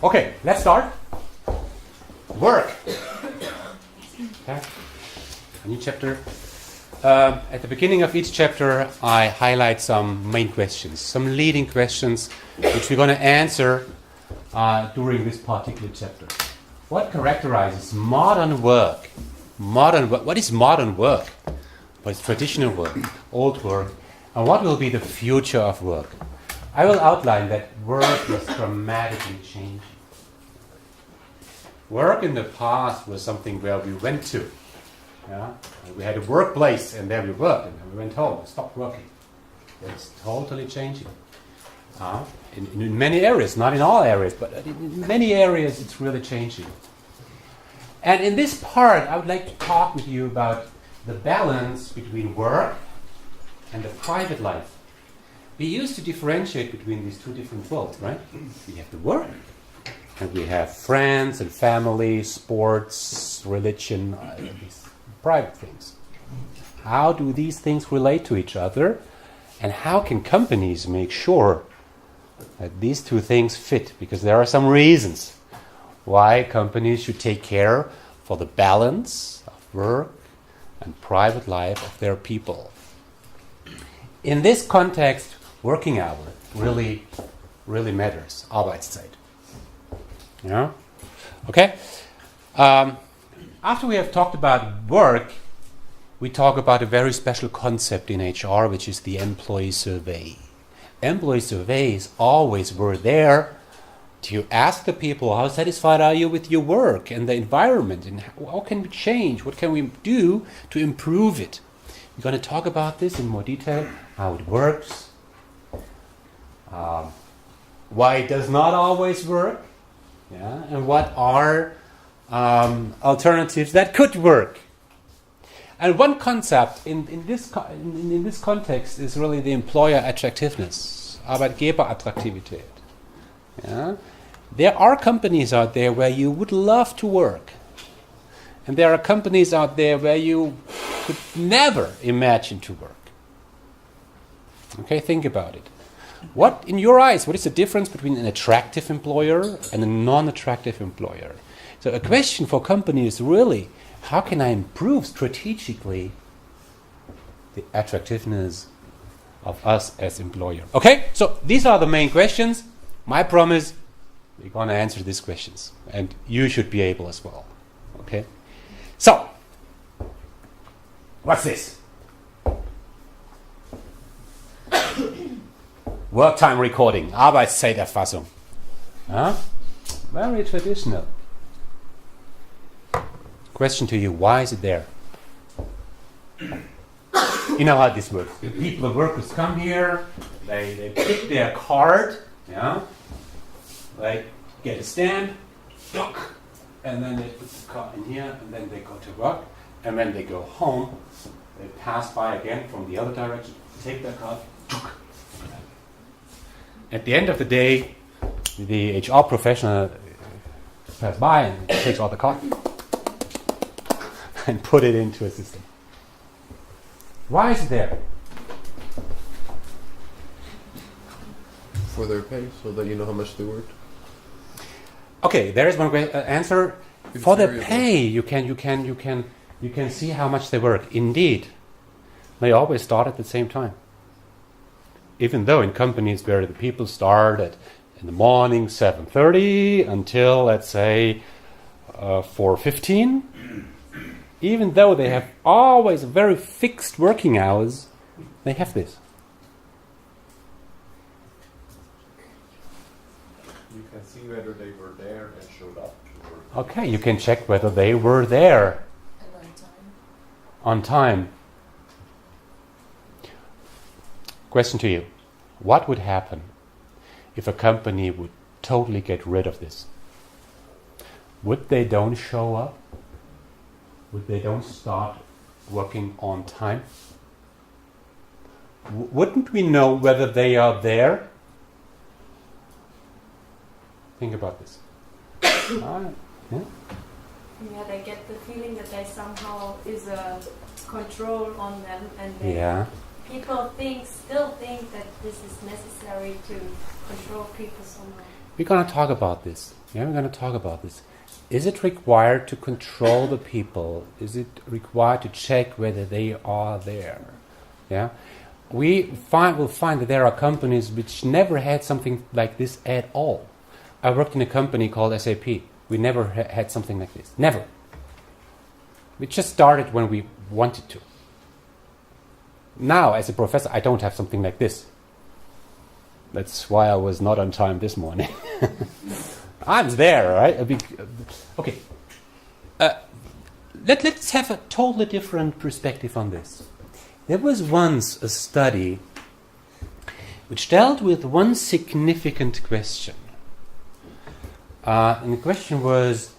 Okay, let's start. Work. Okay. A new chapter. At the beginning of each chapter, I highlight some main questions, some leading questions, which we're going to answer during this particular chapter. What characterizes modern work? What is modern work? What is traditional work, old work, and what will be the future of work? I will outline that work is dramatically changing. Work in the past was something where we went to. Yeah? We had a workplace and there we worked, and then we went home and stopped working. It's totally changing. In many areas, not in all areas, but in many areas it's really changing. And in this part, I would like to talk with you about the balance between work and the private life. We used to differentiate between these two different worlds, right? We have the work, and we have friends and family, sports, religion, these private things. How do these things relate to each other? And how can companies make sure that these two things fit? Because there are some reasons why companies should take care for the balance of work and private life of their people. In this context, working hour really matters. Arbeitszeit. Yeah? Okay? After we have talked about work, we talk about a very special concept in HR, which is the employee survey. Employee surveys always were there to ask the people, how satisfied are you with your work and the environment, and how can we change, what can we do to improve it? We're going to talk about this in more detail, how it works, why it does not always work, yeah, and what are alternatives that could work. And one concept in this context is really the employer attractiveness, Arbeitgeberattraktivität. Yeah? There are companies out there where you would love to work, and there are companies out there where you could never imagine to work. Okay, think about it. What, in your eyes, what is the difference between an attractive employer and a non-attractive employer? So a question for companies is really, how can I improve strategically the attractiveness of us as employer? Okay, so these are the main questions. My promise, we're going to answer these questions, and you should be able as well. Okay, so what's this? Work time recording, Arbeitszeiterfassung. Huh? Very traditional. Question to you, why is it there? You know how this works. The people, the workers come here, they pick their card, yeah? They get a stamp, and then they put the card in here, and then they go to work, and when they go home, they pass by again from the other direction, take their card. At the end of the day, the HR professional passes by and takes all the card and put it into a system. Why is it there? For their pay, so that you know how much they worked. Okay, there is one great answer. For their pay, you can see how much they work. Indeed, they always start at the same time. Even though in companies where the people start in the morning 7:30 until, let's say, 4:15, even though they have always very fixed working hours, they have this. You can see whether they were there and showed up to work. Okay, you can check whether they were there on time. Question to you. What would happen if a company would totally get rid of this? Would they don't show up? Would they don't start working on time? Wouldn't we know whether they are there? Think about this. Yeah? Yeah, they get the feeling that there somehow is a control on them, and people still think that this is necessary to control people somehow. we're going to talk about this. Yeah, we're going to talk about this. Is it required to control the people? Is it required to check whether they are there? Yeah, we'll find that there are companies which never had something like this at all. I worked in a company called SAP. We never had something like this. Never. We just started when we wanted to. Now, as a professor, I don't have something like this. That's why I was not on time this morning. I'm there, right? Okay. Let's have a totally different perspective on this. There was once a study which dealt with one significant question. And the question was,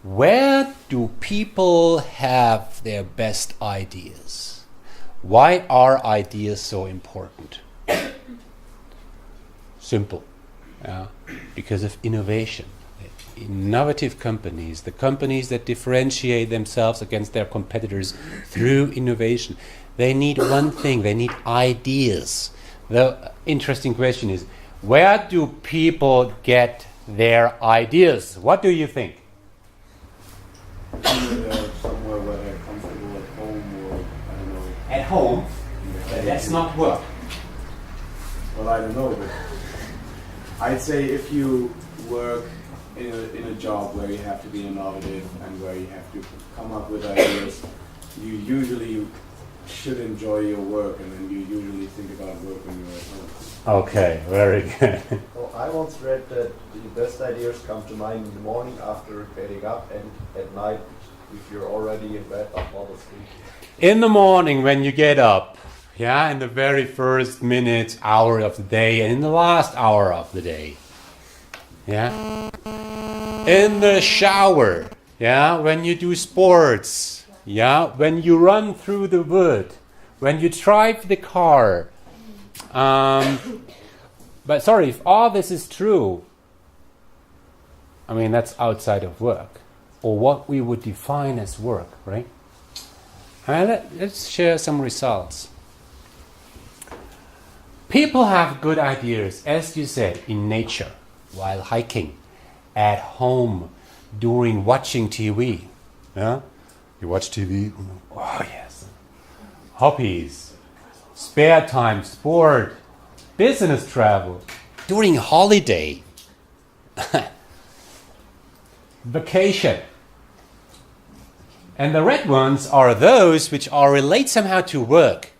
where do people have their best ideas? Why are ideas so important? Simple. Because of innovation. Innovative companies, the companies that differentiate themselves against their competitors through innovation, they need one thing, they need ideas. The interesting question is, where do people get their ideas? What do you think? Somewhere where they're comfortable at home, or I don't know. At home? That's not work. Well, I don't know, but I'd say if you work in a job where you have to be innovative and where you have to come up with ideas, you usually should enjoy your work, and then you usually think about work when you're at home. Okay, very good. Well, I once read that the best ideas come to mind in the morning after getting up, and at night if you're already in bed or fall asleep. In the morning when you get up, yeah, in the very first minute, hour of the day, and in the last hour of the day, yeah, in the shower, yeah, when you do sports, yeah, when you run through the wood, when you drive the car. But sorry, if all this is true, I mean, that's outside of work, or what we would define as work, right? Let's share some results. People have good ideas, as you said, in nature, while hiking, at home, during watching TV. Yeah? You watch TV? Oh, yes. Hobbies, spare time, sport, business travel, during holiday, vacation. And the red ones are those which are relate somehow to work.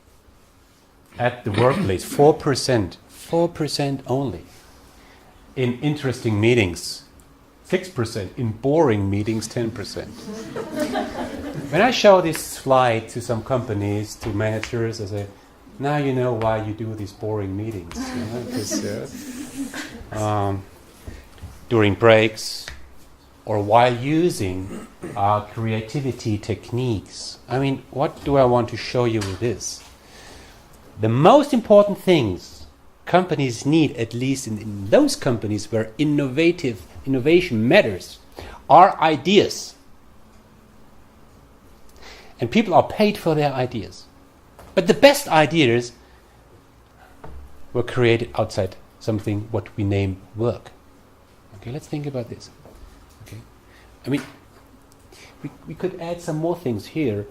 At the workplace, 4% only. In interesting meetings, 6%. In boring meetings, 10%. When I show this slide to some companies, to managers, I say, now you know why you do these boring meetings. You know, 'cause, during breaks, or while using creativity techniques. I mean, what do I want to show you with this? The most important things companies need, at least in those companies where innovation matters, are ideas. And people are paid for their ideas. But the best ideas were created outside something what we name work. Okay, let's think about this. Okay, I mean, we could add some more things here.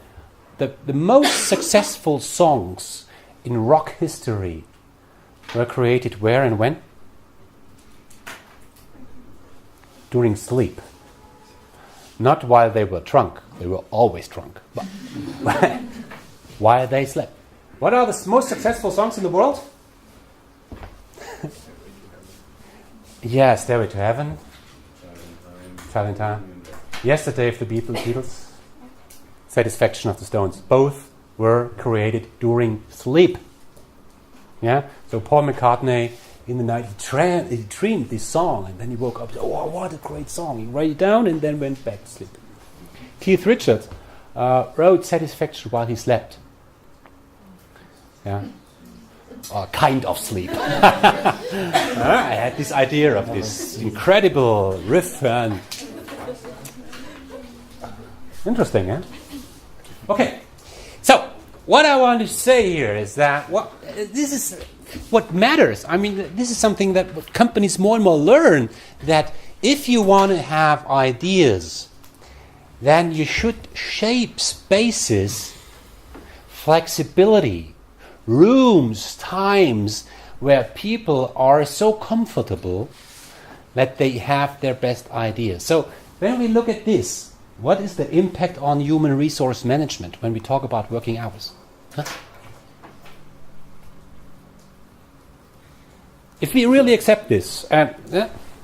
The most successful songs in rock history were created where and when? During sleep. Not while they were drunk. They were always drunk. But while they slept. What are the most successful songs in the world? Yes, Stairway to Heaven. Traveling Time. Yesterday of the Beatles. Satisfaction of the Stones. Both were created during sleep. Yeah? So Paul McCartney, in the night, he dreamed this song, and then he woke up and said, oh, what a great song. He wrote it down and then went back to sleep. Keith Richards wrote Satisfaction while he slept. Yeah? Or kind of sleep. I had this idea of this incredible riff. And interesting, eh? Okay. So, what I want to say here is that this is what matters. I mean, this is something that companies more and more learn, that if you want to have ideas, then you should shape spaces, flexibility, rooms, times where people are so comfortable that they have their best ideas. So when we look at this, what is the impact on human resource management when we talk about working hours? Huh? If we really accept this,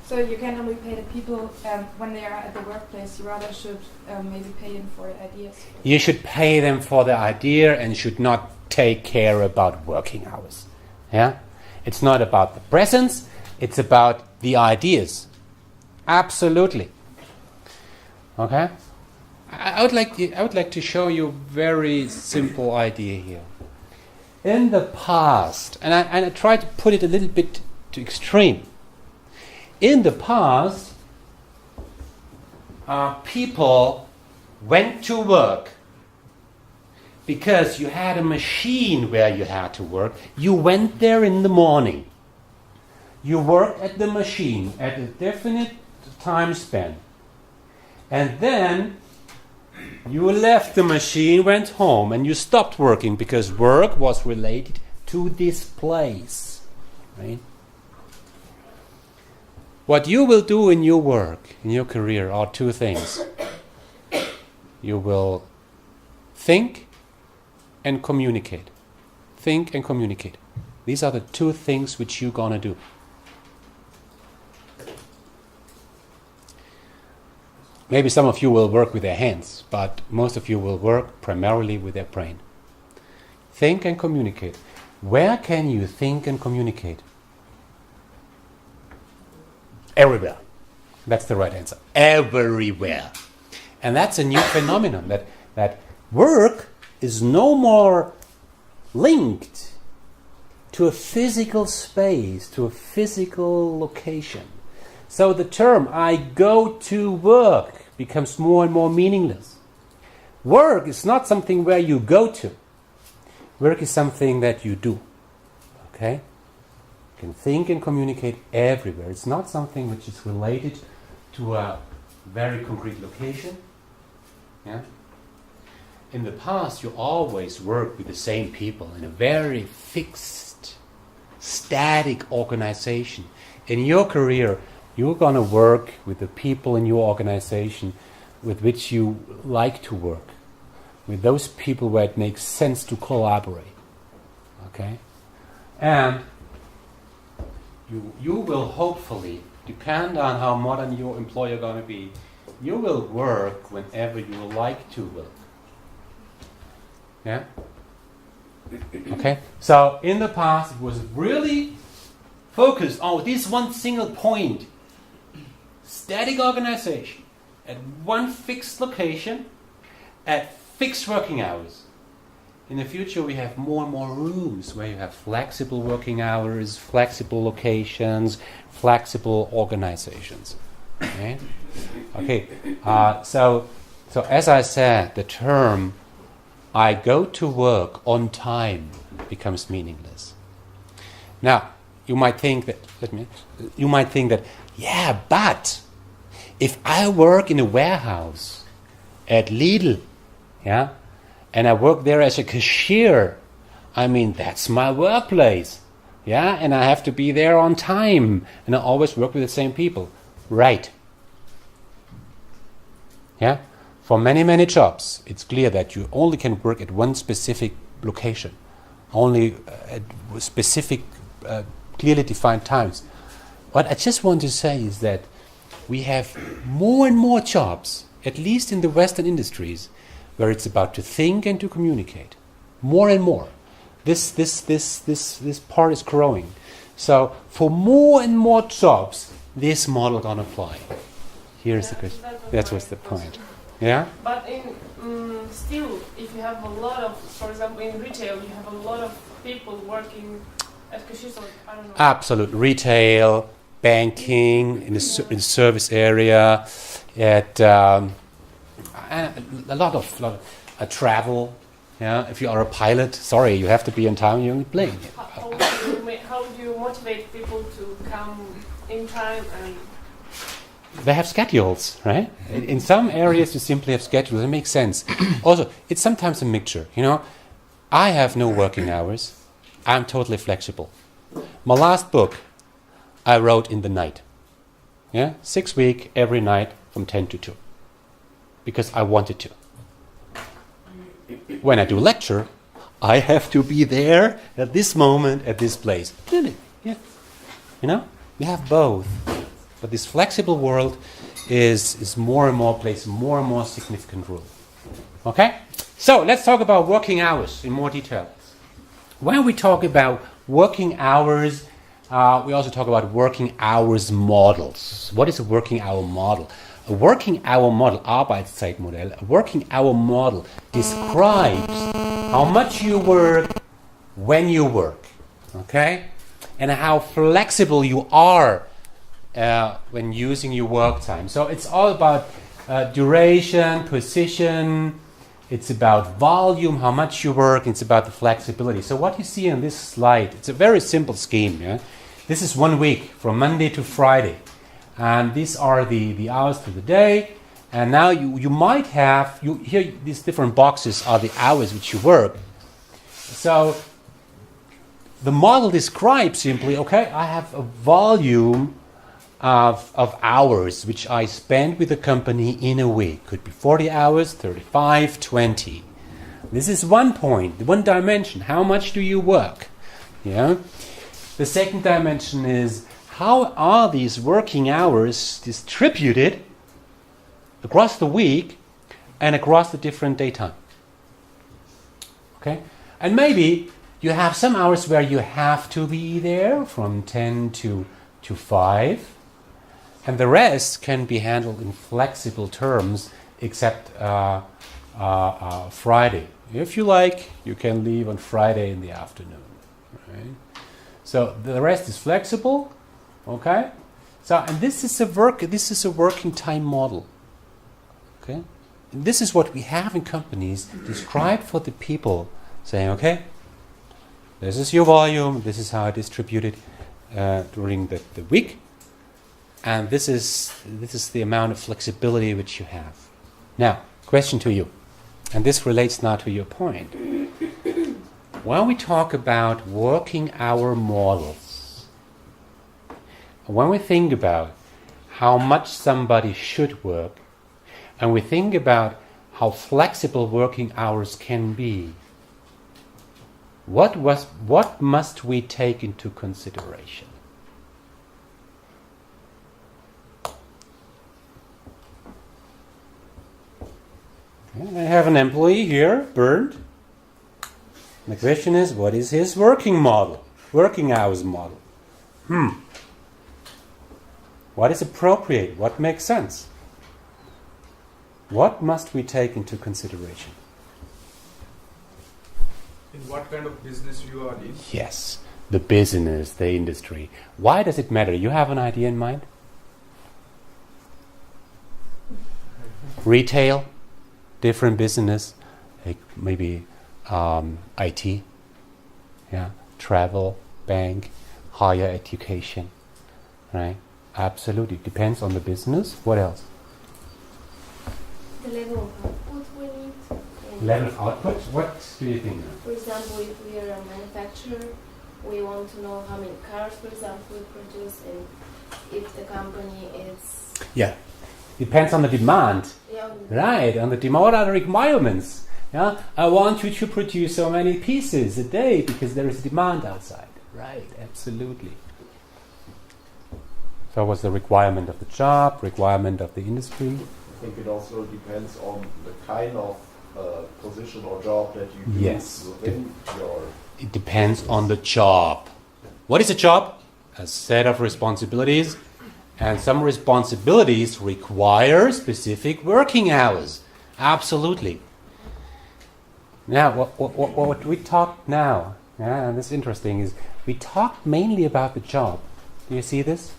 so you can only pay the people when they are at the workplace. You rather should maybe pay them for ideas. You should pay them for the idea and should not take care about working hours. Yeah, it's not about the presence; it's about the ideas. Absolutely. Okay. I would like to show you a very simple idea here. In the past, and I try to put it a little bit to extreme. In the past, people went to work because you had a machine where you had to work. You went there in the morning. You worked at the machine at a definite time span. And then you left the machine, went home, and you stopped working because work was related to this place. Right? What you will do in your work, in your career, are two things. You will think and communicate. Think and communicate. These are the two things which you're going to do. Maybe some of you will work with their hands, but most of you will work primarily with their brain. Think and communicate. Where can you think and communicate? Everywhere. That's the right answer. Everywhere. And that's a new phenomenon, that work is no more linked to a physical space, to a physical location. So the term "I go to work" becomes more and more meaningless. Work is not something where you go to. Work is something that you do. Okay? You can think and communicate everywhere. It's not something which is related to a very concrete location. Yeah? In the past, you always worked with the same people in a very fixed, static organization. In your career, you're going to work with the people in your organization with which you like to work, with those people where it makes sense to collaborate. Okay? And you will hopefully, depend on how modern your employer going to be, you will work whenever you like to work. Yeah? Okay? So in the past, it was really focused on this one single point. Static organization at one fixed location at fixed working hours. In the future, we have more and more rooms where you have flexible working hours, flexible locations, flexible organizations. Okay? Okay. So as I said, the term "I go to work on time" becomes meaningless. Now, you might think that, yeah, but if I work in a warehouse at Lidl, yeah, and I work there as a cashier, I mean, that's my workplace, yeah, and I have to be there on time, and I always work with the same people. Right. Yeah? For many, many jobs, it's clear that you only can work at one specific location, only at specific, clearly defined times. What I just want to say is that we have more and more jobs, at least in the Western industries, where it's about to think and to communicate. More and more. This part is growing. So for more and more jobs, this model gonna apply. Here's the question. That was the point. Yeah? But in still, if you have a lot of, for example, in retail, you have a lot of people working at cashiers, or I don't know. Absolute retail, banking, in the service area, at a lot of travel. Yeah, if you are a pilot, sorry, you have to be on time. You're on the plane. How would you how do you motivate people to come in time and? They have schedules, right? In some areas, you simply have schedules. It makes sense. Also, it's sometimes a mixture. You know, I have no working hours. I'm totally flexible. My last book, I wrote in the night. Yeah, 6 weeks every night from 10 to 2, because I wanted to. When I do lecture, I have to be there at this moment, at this place. Really? Yeah. You know, we have both. But this flexible world is more and more plays more and more significant role. Okay? So let's talk about working hours in more detail. When we talk about working hours, we also talk about working hours models. What is a working hour model? A working hour model, Arbeitszeitmodell, a working hour model describes how much you work when you work, okay? And how flexible you are when using your work time. So it's all about duration, position, it's about volume, how much you work, it's about the flexibility. So what you see on this slide, it's a very simple scheme. Yeah? This is 1 week, from Monday to Friday. And these are the hours for the day. And now you might have, here these different boxes are the hours which you work. So the model describes simply, okay, I have a volume of hours which I spend with the company in a week. Could be 40 hours, 35, 20. This is one point, one dimension. How much do you work? Yeah. The second dimension is, how are these working hours distributed across the week and across the different daytime? Okay? And maybe you have some hours where you have to be there from 10 to 5, and the rest can be handled in flexible terms, except Friday. If you like, you can leave on Friday in the afternoon. Right? So the rest is flexible. Okay, so and this is a working time model. Okay, and this is what we have in companies described for the people, saying, okay, this is your volume, this is how I distribute it during the week, and this is the amount of flexibility which you have. Now, question to you, and this relates now to your point. When we talk about working hour models, when we think about how much somebody should work, and we think about how flexible working hours can be, what must we take into consideration? Okay, I have an employee here, Bernd. The question is, what is his working hours model? What is appropriate? What makes sense? What must we take into consideration? In what kind of business you are in? Yes, the business, the industry. Why does it matter? You have an idea in mind? Retail, different business, like maybe IT, yeah, travel, bank, higher education, right? Absolutely. Depends on the business. What else? The level of output we need. Level of output? What do you think? For example, if we are a manufacturer, we want to know how many cars, for example, we produce, and if the company is... Yeah. Depends on the demand. Yeah. Right. On the demand. What are the requirements? Yeah. I want you to produce so many pieces a day because there is demand outside. Right. Absolutely. So what's the requirement of the job, requirement of the industry? I think it also depends on the kind of position or job that you do within your... It depends on the job. What is a job? A set of responsibilities. And some responsibilities require specific working hours. Absolutely. Now, what we talk now, and this is interesting, is we talk mainly about the job. Do you see this?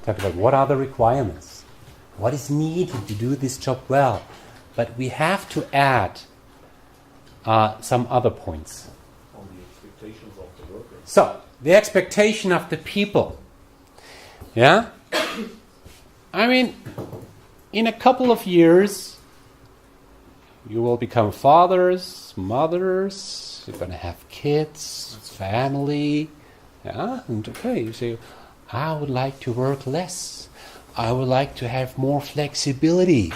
Talk about what are the requirements, what is needed to do this job well, but we have to add some other points. expectations of the workers. So, the expectation of the people. Yeah? I mean, in a couple of years, you will become fathers, mothers, you're going to have kids, family. Yeah? And okay, you say, I would like to work less. I would like to have more flexibility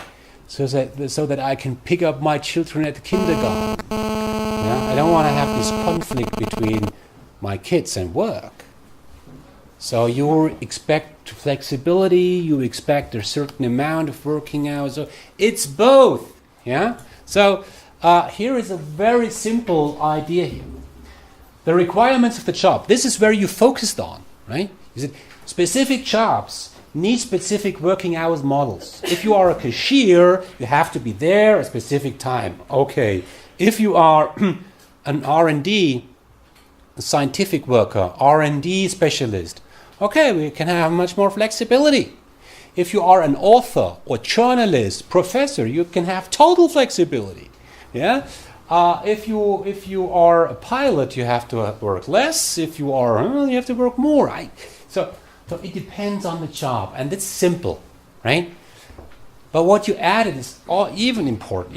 so that I can pick up my children at the kindergarten. Yeah? I don't want to have this conflict between my kids and work. So you expect flexibility, you expect a certain amount of working hours. So it's both. Yeah. So here is a very simple idea here. The requirements of the job. This is where you focused on, right? Is it specific jobs need specific working hours models? If you are a cashier, you have to be there at a specific time. Okay. If you are an R&D, a scientific worker, R&D specialist, okay, we can have much more flexibility. If you are an author or journalist, professor, you can have total flexibility. Yeah. If you are a pilot, you have to work less. If you are, you have to work more. So it depends on the job, and it's simple, right? But what you added is even important,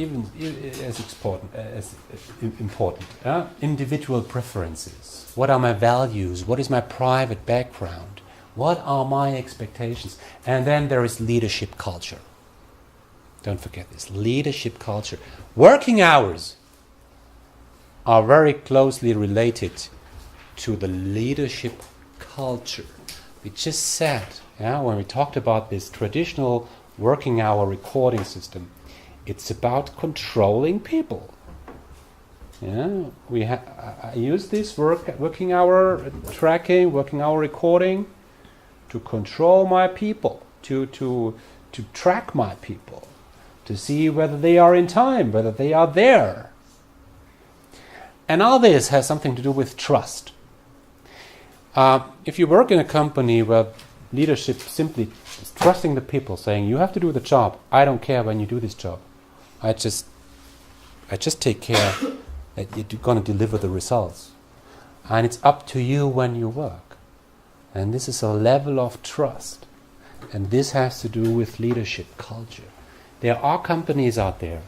individual preferences. What are my values? What is my private background? What are my expectations? And then there is leadership culture. Don't forget this, leadership culture. Working hours are very closely related to the leadership culture. We just said, when we talked about this traditional working hour recording system, it's about controlling people. Yeah, I use this working hour tracking, working hour recording to control my people, to track my people, to see whether they are in time, whether they are there. And all this has something to do with trust. If you work in a company where leadership simply is trusting the people, saying, you have to do the job, I don't care when you do this job, I just take care that you're going to deliver the results. And it's up to you when you work. And this is a level of trust. And this has to do with leadership culture. There are companies out there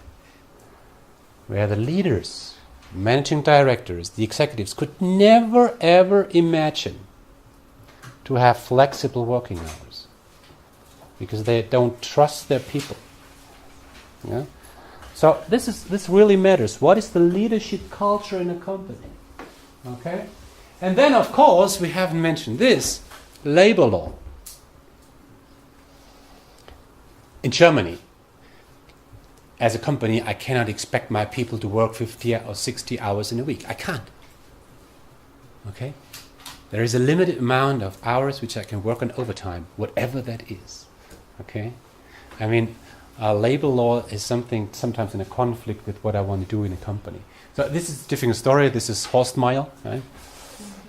where the leaders, managing directors, the executives could never ever imagine to have flexible working hours because they don't trust their people. Yeah? So this really matters. What is the leadership culture in a company? Okay? And then, of course, we haven't mentioned this, labor law. In Germany, as a company, I cannot expect my people to work 50 or 60 hours in a week. I can't. Okay? There is a limited amount of hours which I can work on overtime, whatever that is. Okay? I mean, labor law is something sometimes in a conflict with what I want to do in a company. So this is a different story. This is Horst Meyer. Right?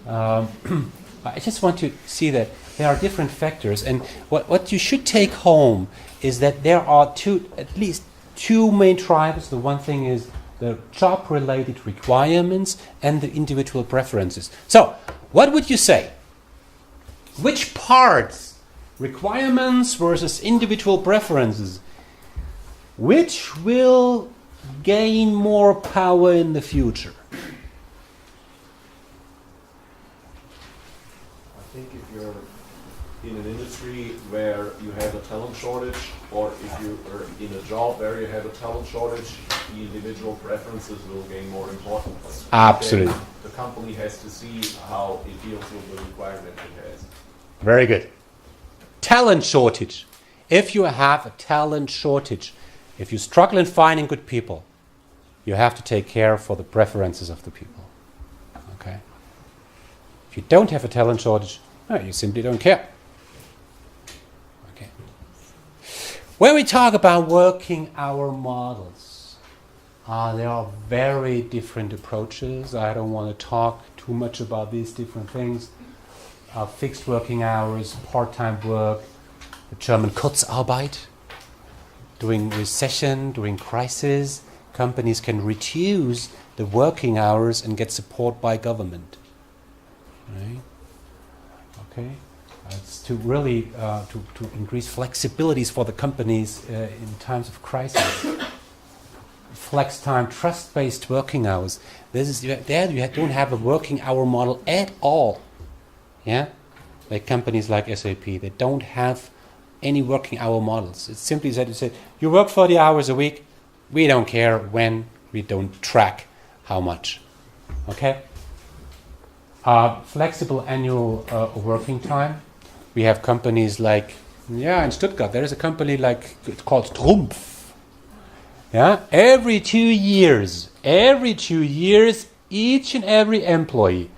I just want to see that there are different factors. And what you should take home is that there are at least two main drivers. The one thing is the job-related requirements and the individual preferences. So, what would you say? Which parts, requirements versus individual preferences, which will gain more power in the future? I think if you're in an industry where you have a talent shortage, or if you are in a job where you have a talent shortage, the individual preferences will gain more importance. Absolutely. Then the company has to see how it deals with the requirement it has. Very good. Talent shortage. If you have a talent shortage, if you struggle in finding good people, you have to take care for the preferences of the people. Okay? If you don't have a talent shortage, no, you simply don't care. Okay. When we talk about working hour models, there are very different approaches. I don't want to talk too much about these different things. Fixed working hours, part-time work, the German Kurzarbeit. During recession, during crisis, companies can reduce the working hours and get support by government. right? Okay, it's to really to increase flexibilities for the companies in times of crisis. Flex time, trust-based working hours. This is there. You don't have a working hour model at all. Yeah, like companies like SAP, they don't have any working hour models. It's simply that you say you work 40 hours a week. We don't care when. We don't track how much. Okay. Flexible annual working time. We have companies like in Stuttgart there is a company like it's called Trumpf. Yeah, every 2 years, each and every employee,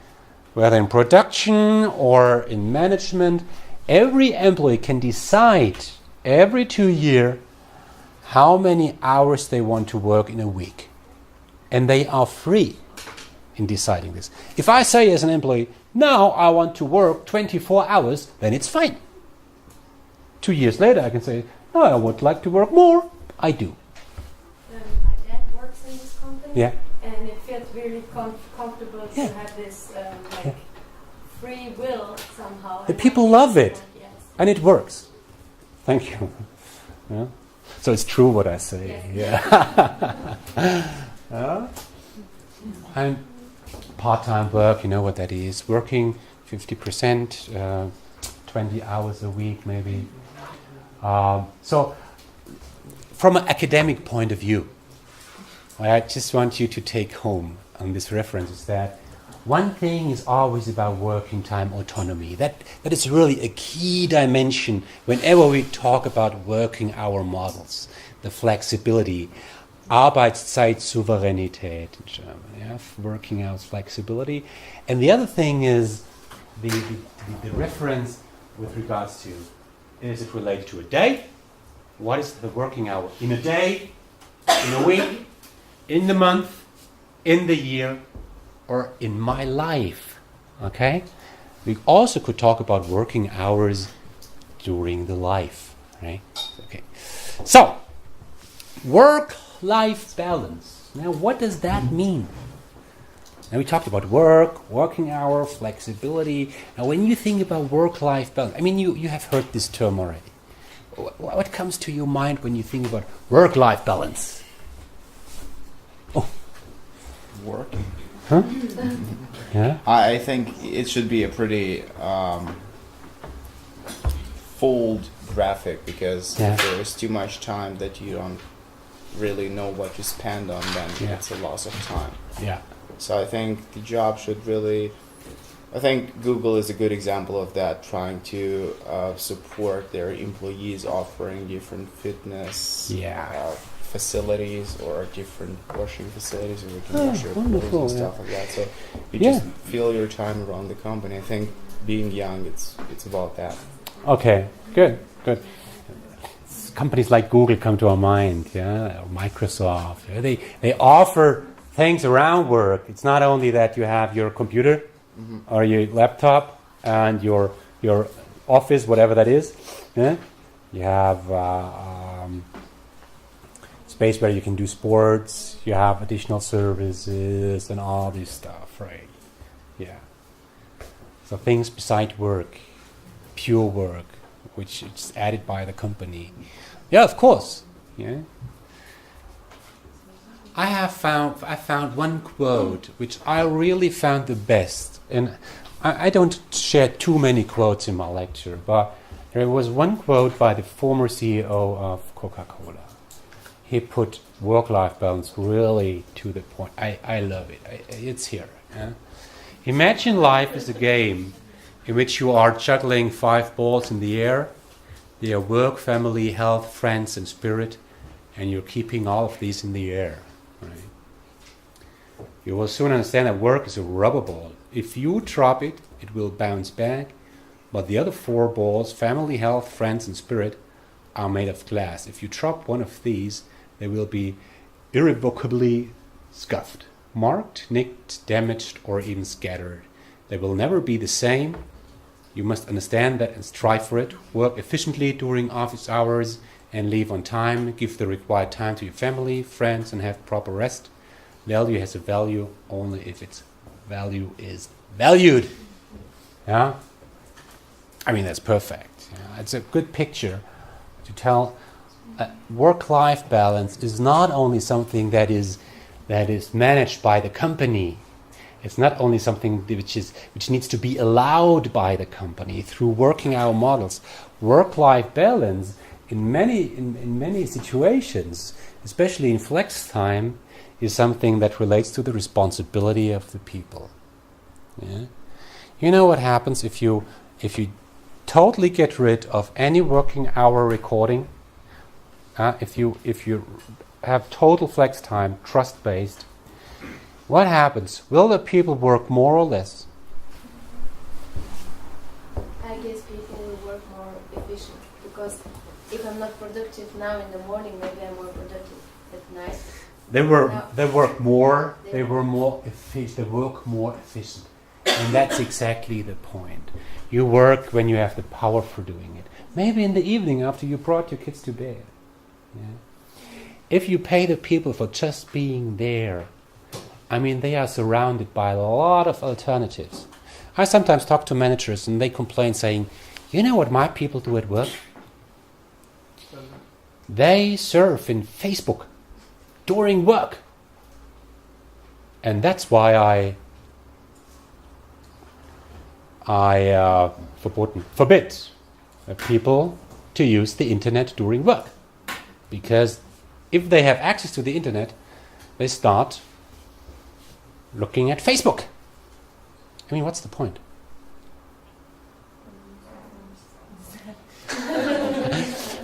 whether in production or in management, every employee can decide every 2 years how many hours they want to work in a week. And they are free in deciding this. If I say as an employee, now I want to work 24 hours, then it's fine. 2 years later I can say, no, I would like to work more. I do. My dad works in this company, Yeah. and it felt really comfortable to have this free will somehow. The people love it. Yes. And it works. Thank you. Yeah. So it's true what I say. Yes. Yeah. And part-time work, you know what that is. Working 50%, 20 hours a week maybe. So from an academic point of view, what I just want you to take home on this reference is that one thing is always about working time autonomy. That is really a key dimension whenever we talk about working hour models. The flexibility, Arbeitszeitsouveränität in German, yeah? Working hours flexibility. And the other thing is the reference with regards to, is it related to a day? What is the working hour in a day, in a week, in the month, in the year, or in my life? Okay? We also could talk about working hours during the life, right? Okay. So, work-life balance. Now, what does that mean? Now, we talked about work, working hour, flexibility. Now, when you think about work-life balance, I mean, you have heard this term already. What comes to your mind when you think about work-life balance? Oh. Work. Huh? Yeah? I think it should be a pretty fold graphic, because if there is too much time that you don't really know what to spend on, then it's a loss of time. Yeah. So I think the job should really, I think Google is a good example of that, trying to support their employees, offering different fitness facilities or different washing facilities, where you can wash your clothes and stuff like that. So you just feel your time around the company. I think being young, it's about that. Okay, good. Companies like Google come to our mind, or Microsoft. They offer things around work. It's not only that you have your computer or your laptop and your office, whatever that is. Yeah? You have space where you can do sports. You have additional services and all this stuff, right? Yeah. So things beside work, pure work, which is added by the company. Yeah, of course. Yeah. I found one quote which I really found the best, and I don't share too many quotes in my lecture, but there was one quote by the former CEO of Coca-Cola. He put work-life balance really to the point. I love it. It's here. Yeah? Imagine life as a game in which you are juggling 5 balls in the air. They are work, family, health, friends, and spirit, and you're keeping all of these in the air. Right? You will soon understand that work is a rubber ball. If you drop it, it will bounce back, but the other 4 balls, family, health, friends, and spirit, are made of glass. If you drop one of these, they will be irrevocably scuffed, marked, nicked, damaged, or even scattered. They will never be the same. You must understand that and strive for it. Work efficiently during office hours and leave on time. Give the required time to your family, friends, and have proper rest. Value has a value only if its value is valued. Yeah, I mean that's perfect. Yeah? It's a good picture to tell. Work-life balance is not only something that is managed by the company. It's not only something which needs to be allowed by the company through working hour models. Work-life balance in many situations, especially in flex time, is something that relates to the responsibility of the people. Yeah? You know what happens if you totally get rid of any working hour recording? If you have total flex time, trust-based, what happens? Will the people work more or less? I guess people will work more efficient, because if I'm not productive now in the morning, maybe I'm more productive at night. They work more efficient. And that's exactly the point. You work when you have the power for doing it. Maybe in the evening after you brought your kids to bed. Yeah. If you pay the people for just being there, I mean, they are surrounded by a lot of alternatives. I sometimes talk to managers and they complain saying, you know what my people do at work? They surf in Facebook during work. And that's why I forbid people to use the internet during work. Because if they have access to the internet, they start looking at Facebook. I mean, what's the point?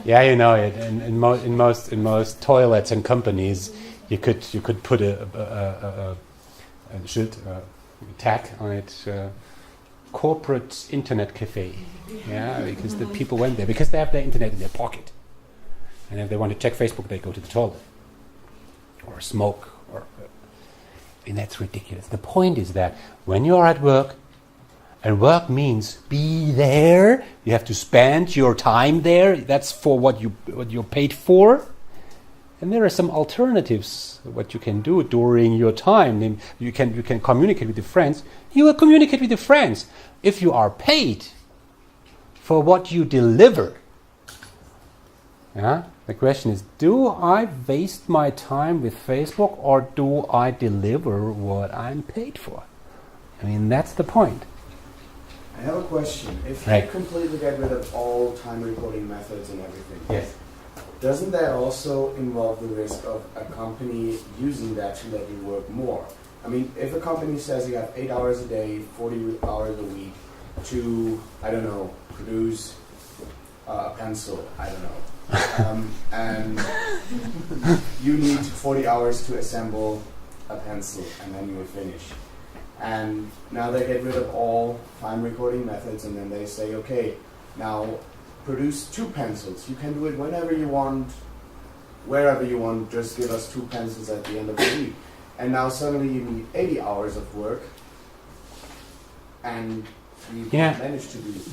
Yeah, you know it. In most toilets and companies, you could put a tag on it. Corporate internet cafe. Yeah, because the people went there because they have their internet in their pocket. And if they want to check Facebook, they go to the toilet or smoke. And that's ridiculous. The point is that when you are at work, and work means be there, you have to spend your time there. That's for what you're paid for. And there are some alternatives what you can do during your time. You can communicate with your friends. You will communicate with your friends if you are paid for what you deliver. Yeah? The question is, do I waste my time with Facebook or do I deliver what I'm paid for? I mean, that's the point. I have a question. If Right. you completely get rid of all time recording methods and everything, Yes. doesn't that also involve the risk of a company using that to let you work more? I mean, if a company says you have 8 hours a day, 40 hours a week to, I don't know, produce a pencil, I don't know. And you need 40 hours to assemble a pencil and then you will finish. And now they get rid of all time recording methods and then they say, okay, now produce 2 pencils. You can do it whenever you want, wherever you want, just give us 2 pencils at the end of the week. And now suddenly you need 80 hours of work and you can't manage to do it.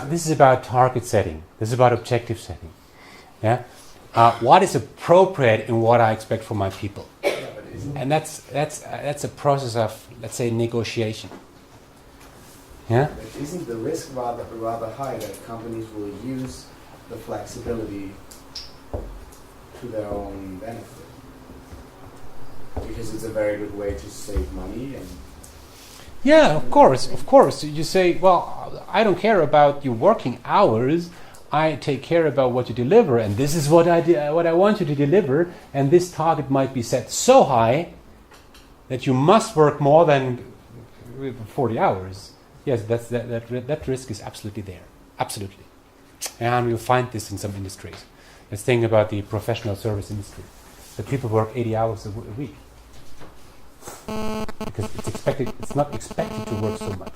This is about target setting. This is about objective setting. Yeah, what is appropriate in what I expect from my people, and that's a process of, let's say, negotiation. Yeah. But isn't the risk rather high that companies will use the flexibility to their own benefit? Because it's a very good way to save money and. Yeah, of course. You say, well, I don't care about your working hours. I take care about what you deliver, and this is what I want you to deliver. And this target might be set so high that you must work more than 40 hours. Yes, that risk is absolutely there, absolutely. And you'll find this in some industries. Let's think about the professional service industry. The people work 80 hours a week because it's not expected to work so much,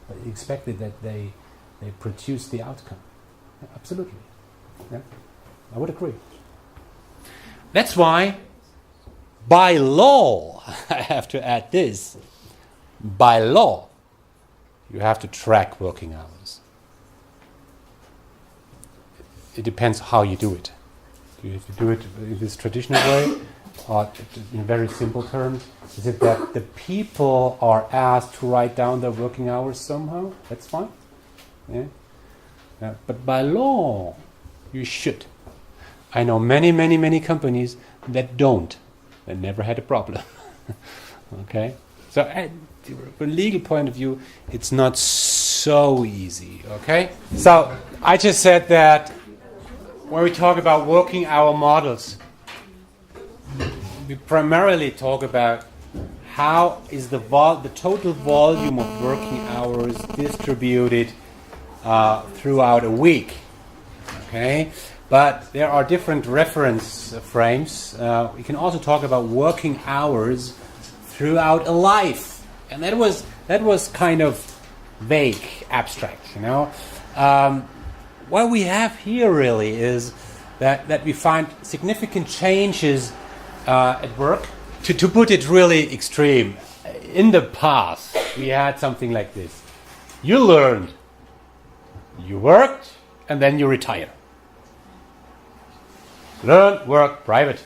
but it's expected that they produce the outcome. Yeah, absolutely. Yeah, I would agree. That's why, by law, I have to add this, by law, you have to track working hours. It depends how you do it. If you do it in this traditional way, in very simple terms, is it that the people are asked to write down their working hours somehow? That's fine. Yeah? But by law, you should. I know many companies that don't. They never had a problem. Okay? So, from a legal point of view, it's not so easy. Okay? So, I just said that when we talk about working hour models, we primarily talk about how is the total volume of working hours distributed throughout a week. Okay? But there are different reference frames. We can also talk about working hours throughout a life, and that was kind of vague, abstract. What we have here really is that we find significant changes at work. To put it really extreme, in the past we had something like this: you learned, you worked, and then you retire. Learn, work, private.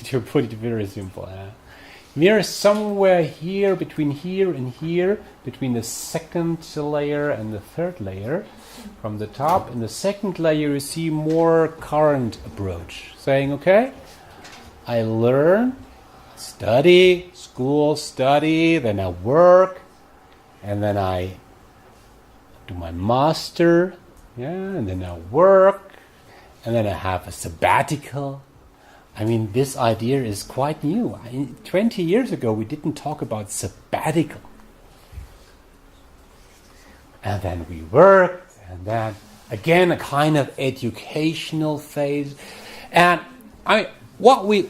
To put it very simple. We are somewhere here, between here, between the second layer and the third layer. From the top, in the second layer, you see more current approach, saying, okay, I learn, study, school, study, then I work, and then I do my master, and then I work, and then I have a sabbatical. I mean, this idea is quite new. 20 years ago, we didn't talk about sabbatical. And then we worked, and then again a kind of educational phase. And what we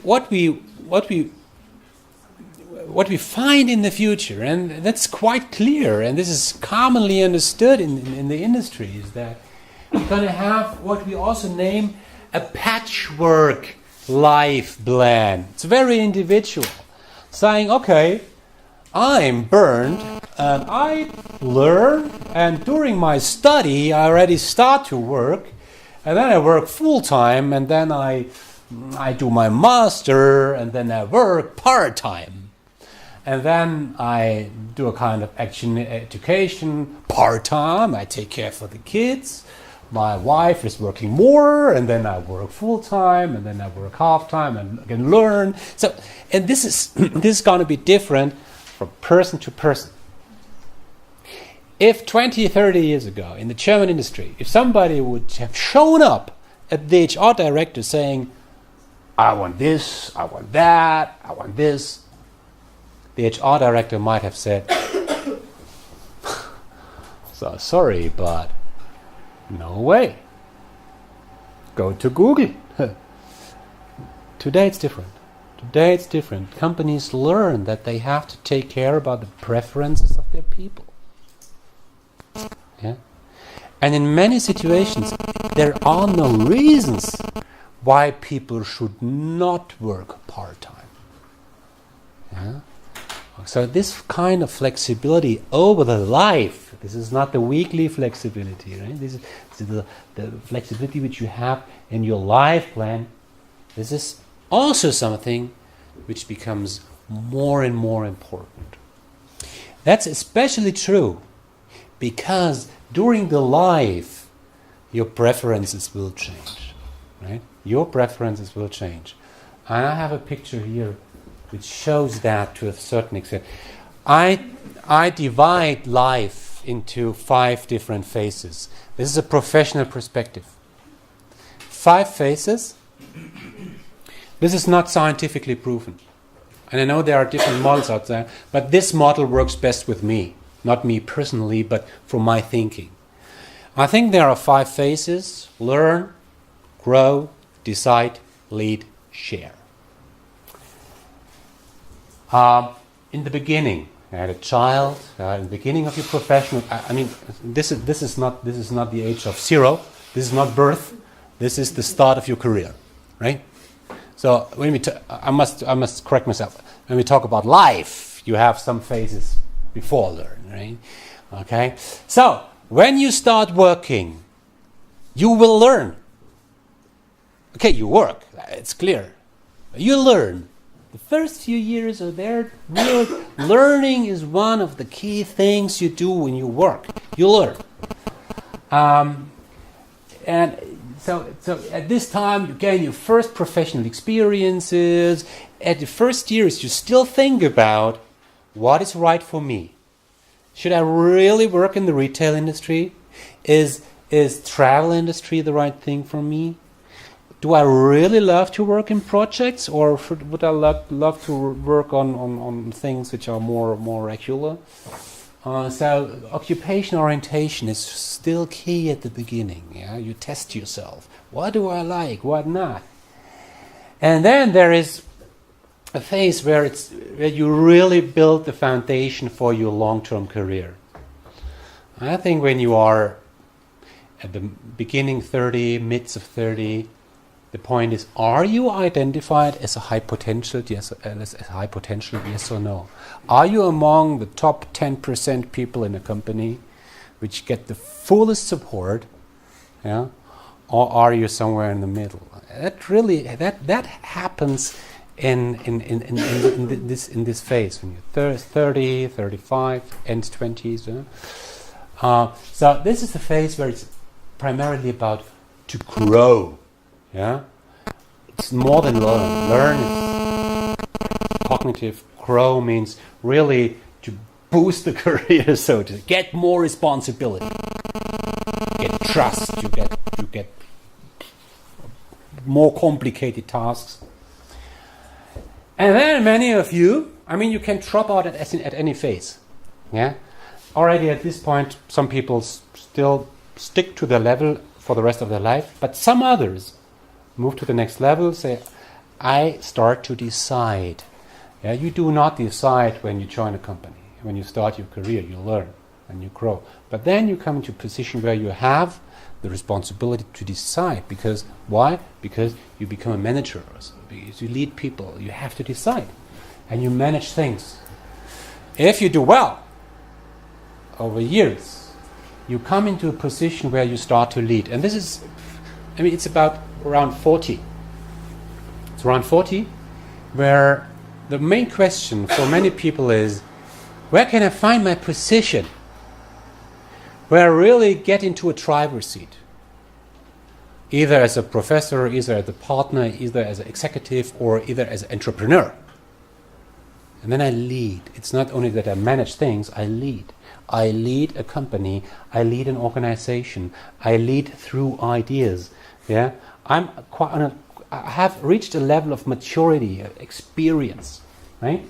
find in the future, and that's quite clear, and this is commonly understood in the industry, is that we're going to have what we also name a patchwork life plan. It's very individual. Saying, okay, I'm burned and I learn, and during my study I already start to work, and then I work full time, and then I do my master, and then I work part time. And then I do a kind of education part time. I take care for the kids. My wife is working more, and then I work full time, and then I work half time, and I can learn. So, and this is going to be different from person to person. If 20, 30 years ago in the German industry, if somebody would have shown up at the HR director saying, I want this, I want that, I want this, the HR director might have said, so sorry, but no way. Go to Google. Today it's different. Companies learn that they have to take care about the preferences of their people. Yeah? And in many situations, there are no reasons why people should not work part-time. Yeah? So this kind of flexibility over the life, this is not the weekly flexibility, right? This is the flexibility which you have in your life plan. This is also something which becomes more and more important. That's especially true because during the life, your preferences will change, right? Your preferences will change. And I have a picture here which shows that to a certain extent. I divide life into 5 different phases. This is a professional perspective. 5 phases. This is not scientifically proven. And I know there are different models out there, but this model works best with me. Not me personally, but from my thinking. I think there are 5 phases: learn, grow, decide, lead, share. In the beginning, I had a child. In the beginning of your professional, I mean, this is not the age of 0. This is not birth. This is the start of your career, right? So when I must correct myself. When we talk about life, you have some phases before learn, right? Okay. So when you start working, you will learn. Okay, you work. It's clear. You learn. The first few years are there. Learning is one of the key things you do when you work. You learn. And so at this time, you gain your first professional experiences. At the first years, you still think about what is right for me. Should I really work in the retail industry? Is travel industry the right thing for me? Do I really love to work in projects, or would I love to work on things which are more regular? So occupation orientation is still key at the beginning. Yeah, you test yourself. What do I like? What not? And then there is a phase where you really build the foundation for your long-term career. I think when you are at the beginning 30, mids of 30, the point is: are you identified as a high potential? Yes, yes or no? Are you among the top 10% people in a company which get the fullest support? Yeah, or are you somewhere in the middle? That happens in this phase when you're 30, 35, end 20s. So this is the phase where it's primarily about to grow. Yeah, it's more than learn. Learn is cognitive. Grow means really to boost the career, so to get more responsibility, get trust. You get more complicated tasks. And then many of you, you can drop out at any phase. Yeah, already at this point, some people still stick to their level for the rest of their life, but some others move to the next level, say, I start to decide. Yeah, you do not decide when you join a company. When you start your career, you learn and you grow. But then you come into a position where you have the responsibility to decide. Because why? Because you become a manager. Because you lead people. You have to decide. And you manage things. If you do well over years, you come into a position where you start to lead. And this is, it's about around 40. It's around 40 where the main question for many people is, where can I find my position? Where I really get into a driver's seat. Either as a professor, either as a partner, either as an executive, or either as an entrepreneur. And then I lead. It's not only that I manage things, I lead. I lead a company, I lead an organization, I lead through ideas. Yeah, I have reached a level of maturity, experience, right?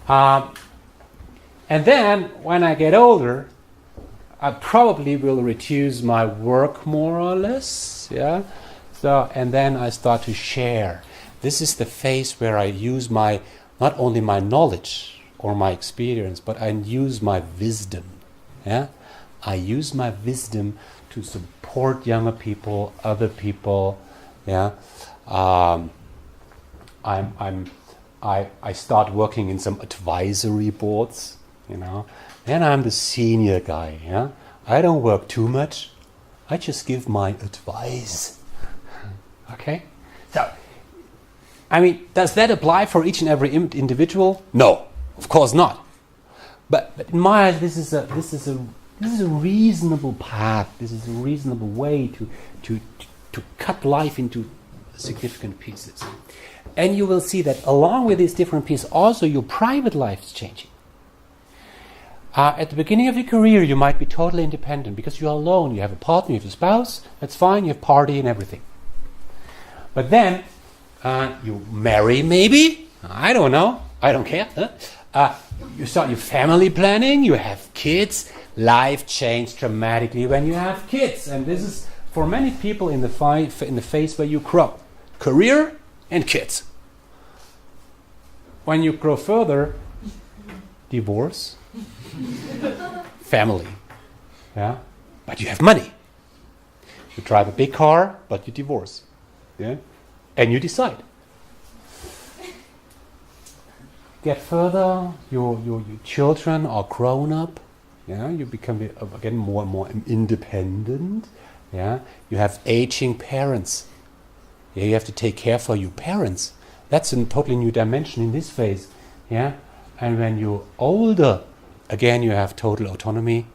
And then when I get older, I probably will reduce my work more or less. Yeah, so and then I start to share. This is the phase where I use not only my knowledge or my experience, but I use my wisdom. Yeah, I use my wisdom to support younger people, other people. Yeah, I start working in some advisory boards. Then I'm the senior guy. Yeah, I don't work too much. I just give my advice. Okay, so does that apply for each and every individual? No, of course not. But in my eyes, this is a reasonable path. This is a reasonable way to cut life into significant pieces. And you will see that along with these different pieces, also your private life is changing. At the beginning of your career, you might be totally independent because you're alone. You have a partner, you have a spouse. That's fine. You have party and everything. But then you marry, maybe. I don't know. I don't care. You start your family planning. You have kids. Life changed dramatically when you have kids, and this is for many people in the phase where you grow, career and kids. When you grow further, divorce, family, yeah, but you have money. You drive a big car, but you divorce, yeah, and you decide. Get further, your children are grown up. Yeah, you become again more and more independent. Yeah, you have aging parents. Yeah, you have to take care for your parents. That's a totally new dimension in this phase. Yeah? And when you're older, again, you have total autonomy.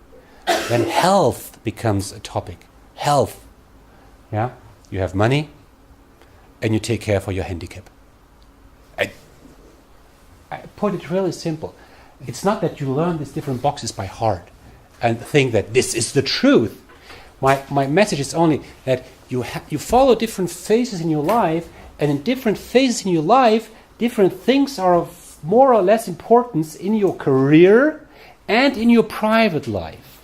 Then health becomes a topic. Health. Yeah? You have money, and you take care for your handicap. I put it really simple. It's not that you learn these different boxes by heart and think that this is the truth. My message is only that you follow different phases in your life, and in different phases in your life, different things are of more or less importance in your career and in your private life.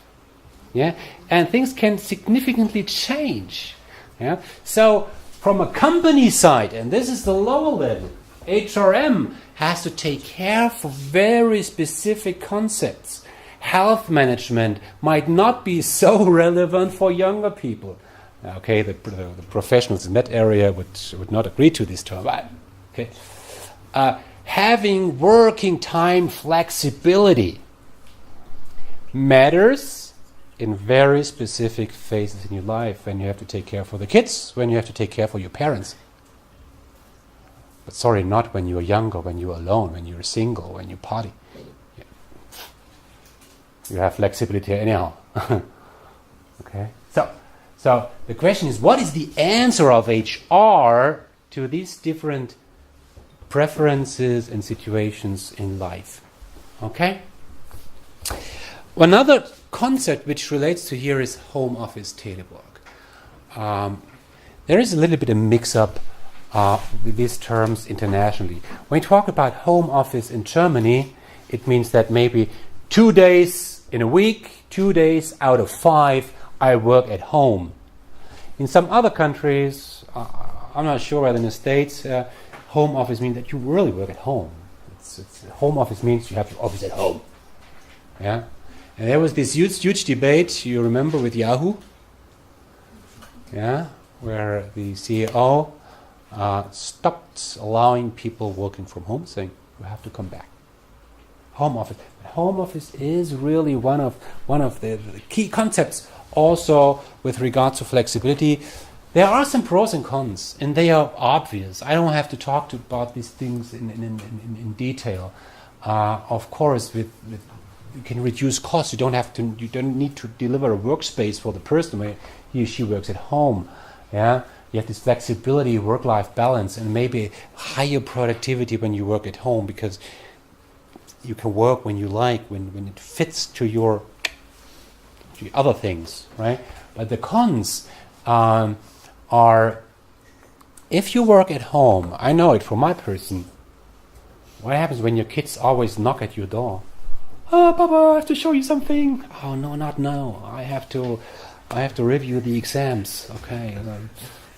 Yeah? And things can significantly change. Yeah? So from a company side, and this is the lower level, HRM has to take care for very specific concepts. Health management might not be so relevant for younger people. Okay, the professionals in that area would not agree to this term. But, okay, having working time flexibility matters in very specific phases in your life, when you have to take care for the kids, when you have to take care for your parents. But sorry, not when you're younger, when you're alone, when you're single, when you party. Yeah. You have flexibility anyhow. Okay? So the question is, what is the answer of HR to these different preferences and situations in life? Okay? Another concept which relates to here is home office telework. There is a little bit of mix-up with these terms internationally. When we talk about home office in Germany, it means that maybe 2 days in a week, 2 days out of 5, I work at home. In some other countries, I'm not sure whether in the States, home office means that you really work at home. Home office means you have your office at home. Yeah? And there was this huge debate, you remember, with Yahoo? Yeah? Where the CEO stopped allowing people working from home, saying, you have to come back. Home office. Home office is really one of the key concepts also with regards to flexibility. There are some pros and cons, and they are obvious. I don't have to talk about these things in detail. Of course, with you can reduce costs. You don't need to deliver a workspace for the person where he or she works at home. Yeah, you have this flexibility, work-life balance, and maybe higher productivity when you work at home, because you can work when you like, when it fits to your other things, right? But the cons are, if you work at home, I know it from my person, what happens when your kids always knock at your door? Oh, Papa, I have to show you something. Oh, no, not now. I have to review the exams. Okay.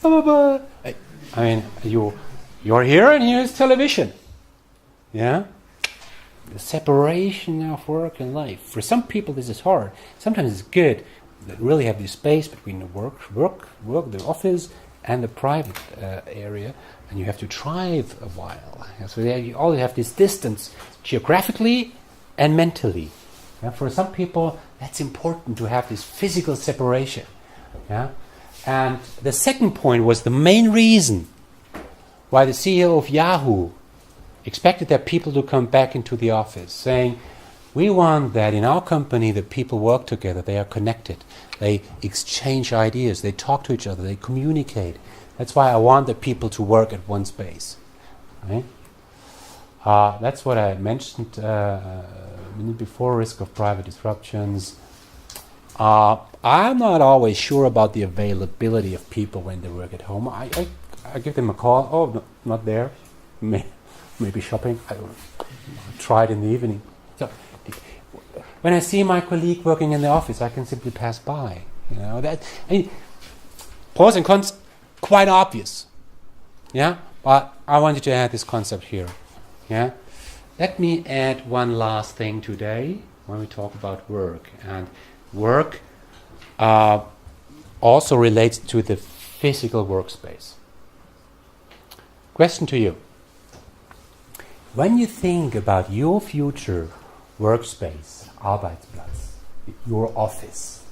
Papa. I mean, you're here and here's television. Yeah? The separation of work and life. For some people, this is hard. Sometimes it's good. They really have this space between the work, the office, and the private area, and you have to drive a while. So you all have this distance geographically and mentally. Yeah? For some people, that's important to have this physical separation. Yeah? And the second point was the main reason why the CEO of Yahoo expected their people to come back into the office, saying, we want that in our company that people work together, they are connected, they exchange ideas, they talk to each other, they communicate. That's why I want the people to work at one space. Right? That's what I mentioned a minute before, risk of private disruptions. I'm not always sure about the availability of people when they work at home. I give them a call. Oh, no, not there. Maybe shopping. I don't know. Try it in the evening. So, when I see my colleague working in the office, I can simply pass by. Pros and cons, quite obvious. Yeah, but I wanted to add this concept here. Yeah, let me add one last thing today when we talk about work. And work also relates to the physical workspace. Question to you. When you think about your future workspace, Arbeitsplatz, your office,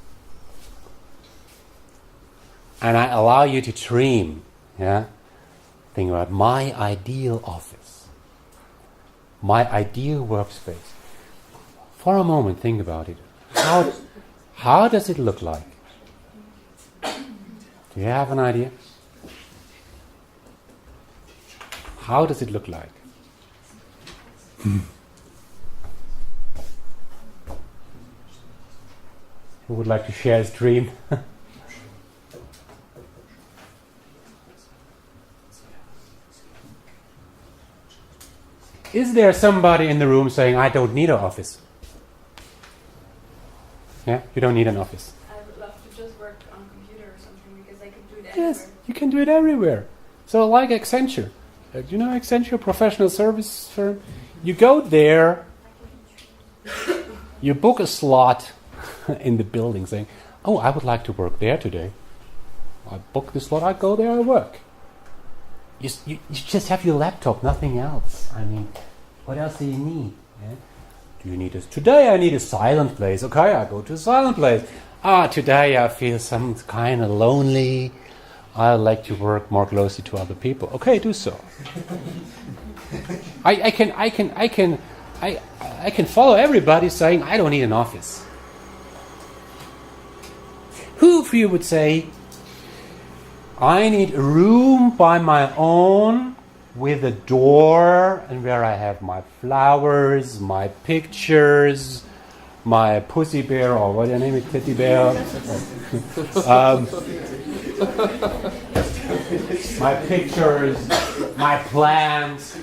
and I allow you to dream, yeah, Think about my ideal office, my ideal workspace. For a moment, think about it. How does it look like? Do you have an idea? How does it look like? Who would like to share his dream? Is there somebody in the room saying, I don't need an office? Yeah, you don't need an office. I would love to just work on a computer or something because I could do it Yes, anywhere. you can do it everywhere. So like Accenture. Do you know Accenture, professional service firm? You go there, you book a slot in the building saying, oh, I would like to work there today. I book the slot, I go there, I work. You just have your laptop, nothing else. I mean, what else do you need? Yeah? Do you need this? Today I need a silent place. Okay, I go to a silent place. Today I feel some kind of lonely. I like to work more closely to other people. Okay, do so. I can follow everybody saying I don't need an office. Who of you would say, I need a room by my own with a door and where I have my flowers, my pictures, my pussy bear, or what do you name it, teddy bear? My pictures, my plants.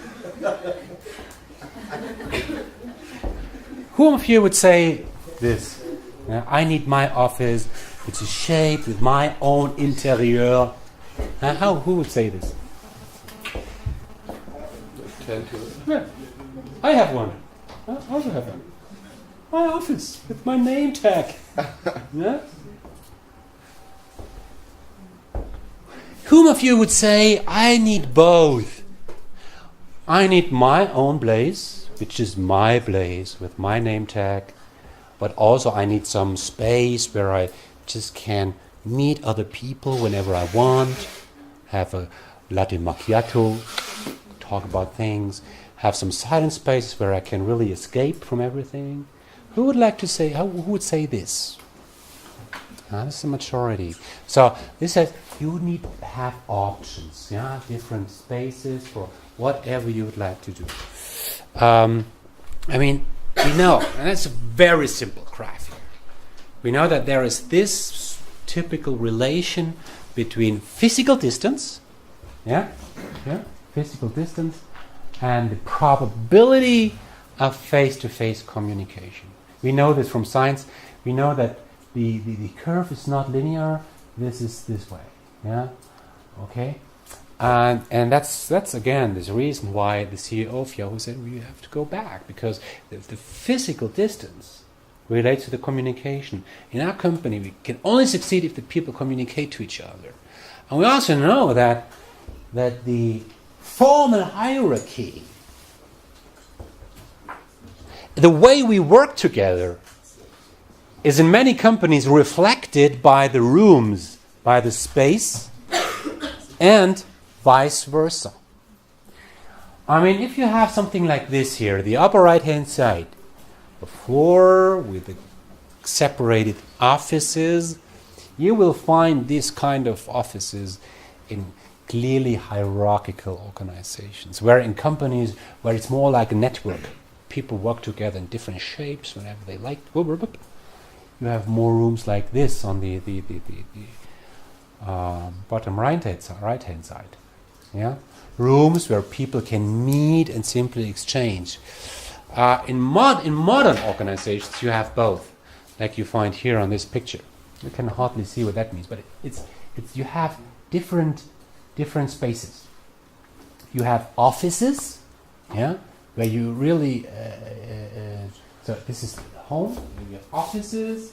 Who of you would say this? Yeah, I need my office, which is shaped with my own interior. Who would say this? Yeah, I have one. I also have one. My office with my name tag. Yeah? Whom of you would say, I need both? I need my own place, which is my place with my name tag, but also I need some space where I just can meet other people whenever I want, have a latte macchiato, talk about things, have some silent spaces where I can really escape from everything. Who would like to say, who would say this? That's the majority. So this says you need to have options, yeah, different spaces for whatever you would like to do. I mean, we know, and that's a very simple graph here. We know that there is this typical relation between physical distance, physical distance, and the probability of face-to-face communication. We know this from science. We know that the curve is not linear. This is this way. Yeah, okay. And that's again this reason why the CEO of Yahoo said we have to go back, because the physical distance relates to the communication. In our company, we can only succeed if the people communicate to each other. And we also know that the formal hierarchy, the way we work together, is in many companies reflected by the rooms, by the space, and vice versa. I mean, if you have something like this here, the upper right-hand side, the floor with the separated offices, you will find this kind of offices in clearly hierarchical organizations, where in companies where it's more like a network, people work together in different shapes whenever they like. You have more rooms like this on the bottom right-hand side. Yeah, rooms where people can meet and simply exchange. In modern organizations, you have both, like you find here on this picture. You can hardly see what that means, but it's you have different spaces. You have offices, yeah, where you really. So this is home. You have offices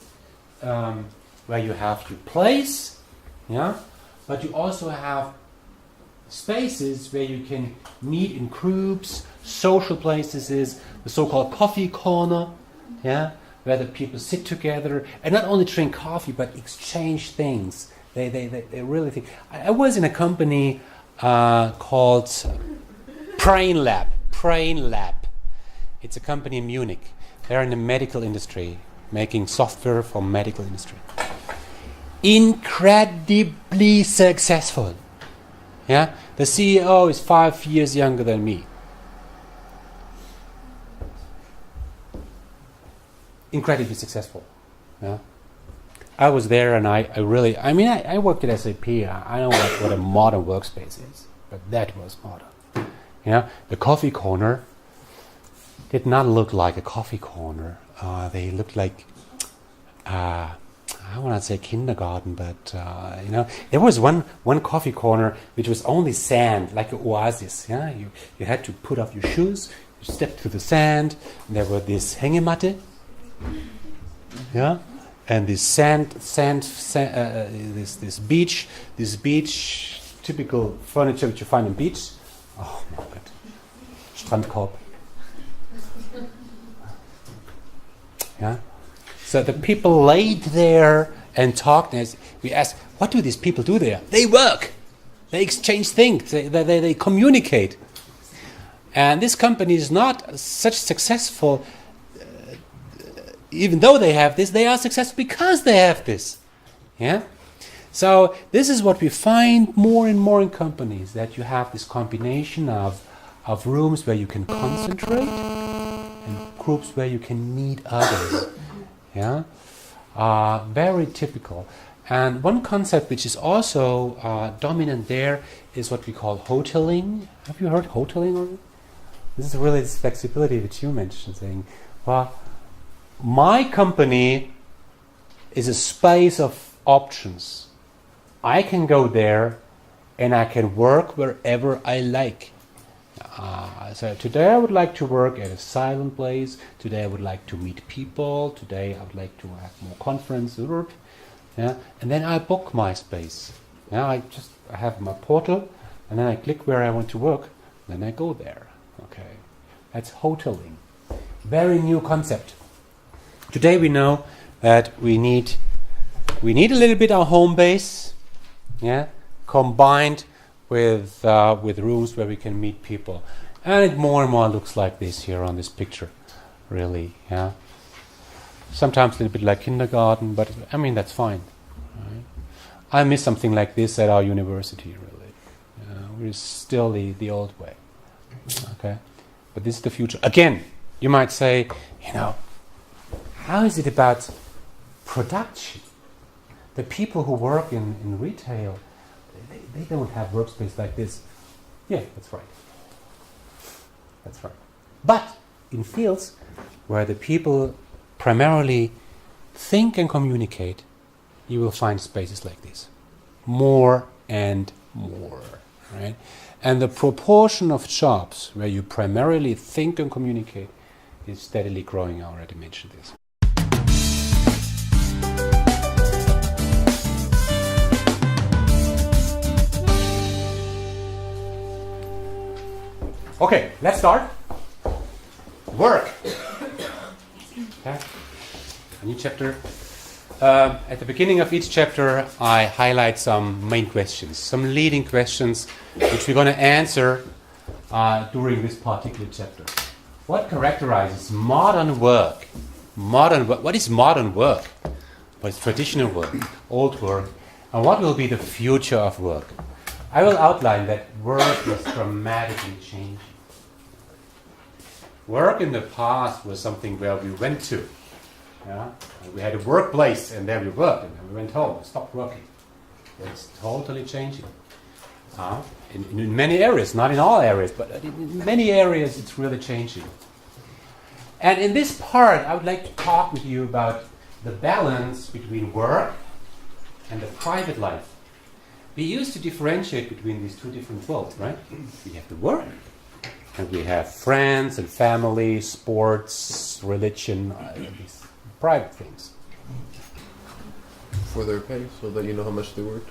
where you have your place, yeah, but you also have spaces where you can meet in groups, social places, the so-called coffee corner, yeah, where the people sit together and not only drink coffee but exchange things. They really think. I was in a company called Brain Lab. Brain Lab. It's a company in Munich. They're in the medical industry, making software for medical industry. Incredibly successful. Yeah, the CEO is 5 years younger than me. Incredibly successful. Yeah. I was there and I worked at SAP. I know what a modern workspace is, but that was modern. Yeah, the coffee corner did not look like a coffee corner. They looked like, I want to say kindergarten, but there was one coffee corner which was only sand, like an oasis. Yeah, you had to put off your shoes, you stepped through the sand, and there were this Hängematte. Yeah. And this this beach, typical furniture which you find on beach. Oh my God, Strandkorb. Yeah. So the people laid there and talked. And we asked, what do these people do there? They work. They exchange things. They communicate. And this company is not such successful. Even though they have this, they are successful because they have this. Yeah? So this is what we find more and more in companies, that you have this combination of rooms where you can concentrate and groups where you can meet others. Yeah? Very typical. And one concept which is also dominant there is what we call hoteling. Have you heard hoteling already? This is really this flexibility which you mentioned, saying, well, my company is a space of options. I can go there and I can work wherever I like. So today I would like to work at a silent place. Today I would like to meet people. Today I would like to have more conference work. Yeah? And then I book my space. Yeah, I have my portal and then I click where I want to work. Then I go there. Okay, that's hoteling. Very new concept. Today we know that we need a little bit our home base, yeah, combined with rooms where we can meet people, and it more and more looks like this here on this picture, really, yeah. Sometimes a little bit like kindergarten, but I mean that's fine. Right? I miss something like this at our university, really. We're still the old way, okay. But this is the future. Again, you might say, how is it about production? The people who work in retail, they don't have workspace like this. Yeah, that's right. That's right. But in fields where the people primarily think and communicate, you will find spaces like this. More and more, right? And the proportion of jobs where you primarily think and communicate is steadily growing. I already mentioned this. Okay, let's start. Work. Okay. A new chapter. At the beginning of each chapter, I highlight some main questions, some leading questions, which we're going to answer during this particular chapter. What characterizes modern work? Modern work. What is modern work? What is traditional work? Old work? And what will be the future of work? I will outline that work is dramatically changing. Work in the past was something where we went to. Yeah? We had a workplace and there we worked, and then we went home and stopped working. It's totally changing. In many areas, not in all areas, but in many areas it's really changing. And in this part, I would like to talk with you about the balance between work and the private life. We used to differentiate between these two different worlds, right? We have the work, and we have friends and family, sports, religion, these private things. For their pay, so that you know how much they work.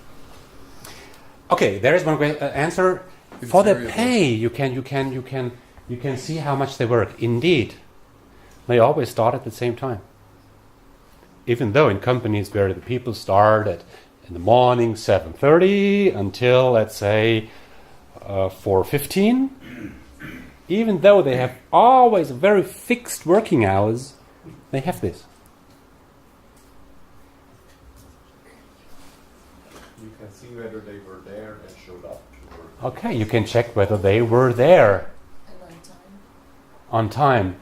Okay, there is one great answer. It's For the variable. pay, you can see how much they work. Indeed, they always start at the same time. Even though in companies where the people start in the morning 7:30 until, let's say, for 15, even though they have always very fixed working hours, they have this. You can see whether they were there and showed up to work. Okay, you can check whether they were there And on time. on time.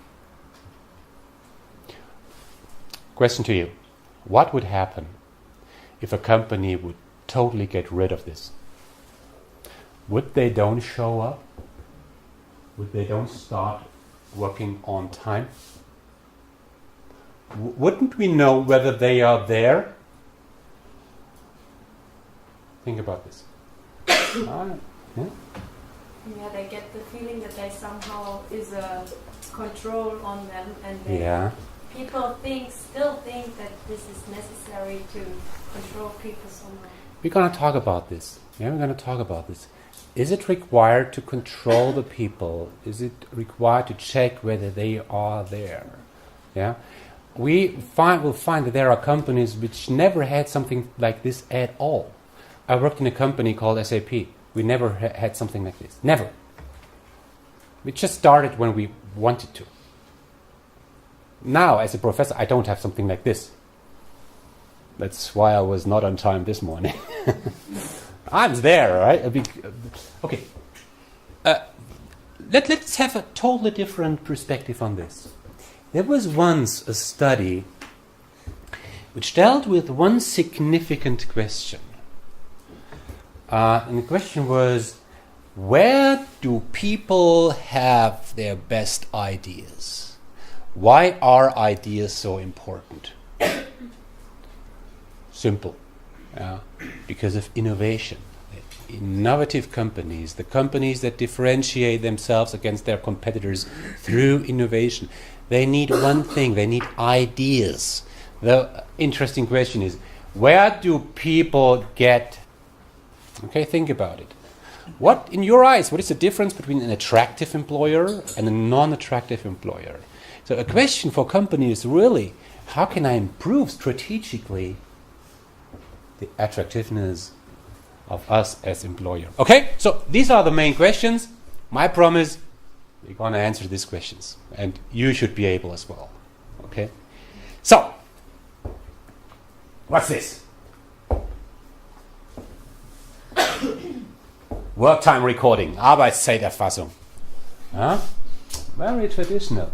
Question to you. What would happen if a company would totally get rid of this? Would they don't show up? Would they don't start working on time? Wouldn't we know whether they are there? Think about this. Yeah? Yeah, they get the feeling that they somehow is a control on them, and they, Yeah. people still think that this is necessary to control people somehow. We're going to talk about this. Yeah, we're going to talk about this. Is it required to control the people? Is it required to check whether they are there? Yeah. Will find that there are companies which never had something like this at all. I worked in a company called SAP. We never had something like this. Never. We just started when we wanted to. Now, as a professor, I don't have something like this. That's why I was not on time this morning. I'm there, right? Okay. Let's have a totally different perspective on this. There was once a study which dealt with one significant question. And the question was, where do people have their best ideas? Why are ideas so important? Simple. Because of innovation. Innovative companies, the companies that differentiate themselves against their competitors through innovation, they need one thing, they need ideas. The interesting question is, where do people get... Okay, think about it. What, in your eyes, what is the difference between an attractive employer and a non-attractive employer? So a question for companies is really, how can I improve strategically the attractiveness of us as employer? Okay, so these are the main questions. My promise, we're going to answer these questions. And you should be able as well. Okay? So, what's this? Work time recording, Arbeitszeiterfassung. Huh? Very traditional.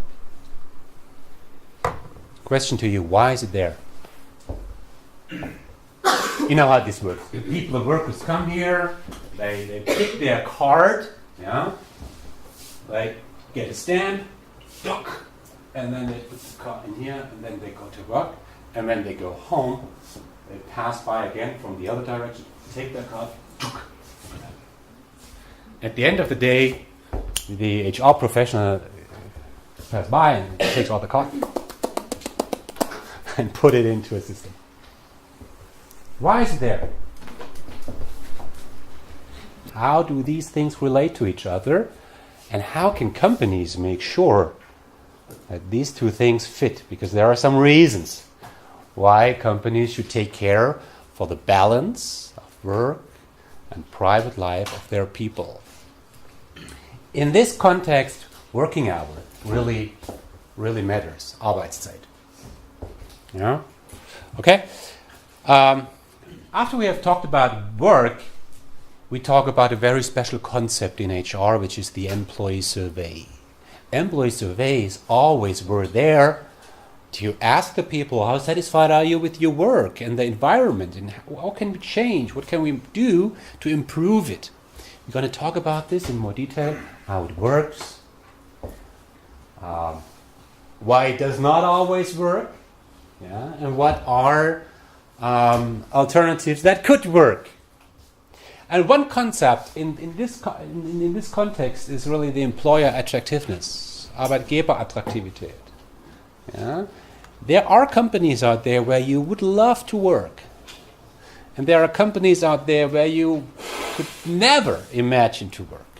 Question to you, why is it there? You know how this works. The people, the workers come here, they pick their card, yeah? They get a stamp, and then they put the card in here, and then they go to work, and when they go home, they pass by again from the other direction, take their card, at the end of the day, the HR professional passes by and takes all the card and put it into a system. Why is it there? How do these things relate to each other? And how can companies make sure that these two things fit? Because there are some reasons why companies should take care for the balance of work and private life of their people. In this context, working hour really matters. Arbeitszeit. Yeah? Okay? After we have talked about work, we talk about a very special concept in HR, which is the employee survey. Employee surveys always were there to ask the people, how satisfied are you with your work and the environment, and how can we change? What can we do to improve it? We're going to talk about this in more detail, how it works, why it does not always work, yeah, and what are alternatives that could work. And one concept in this context is really the employer attractiveness, Arbeitgeberattraktivität. Yeah? There are companies out there where you would love to work, and there are companies out there where you could never imagine to work.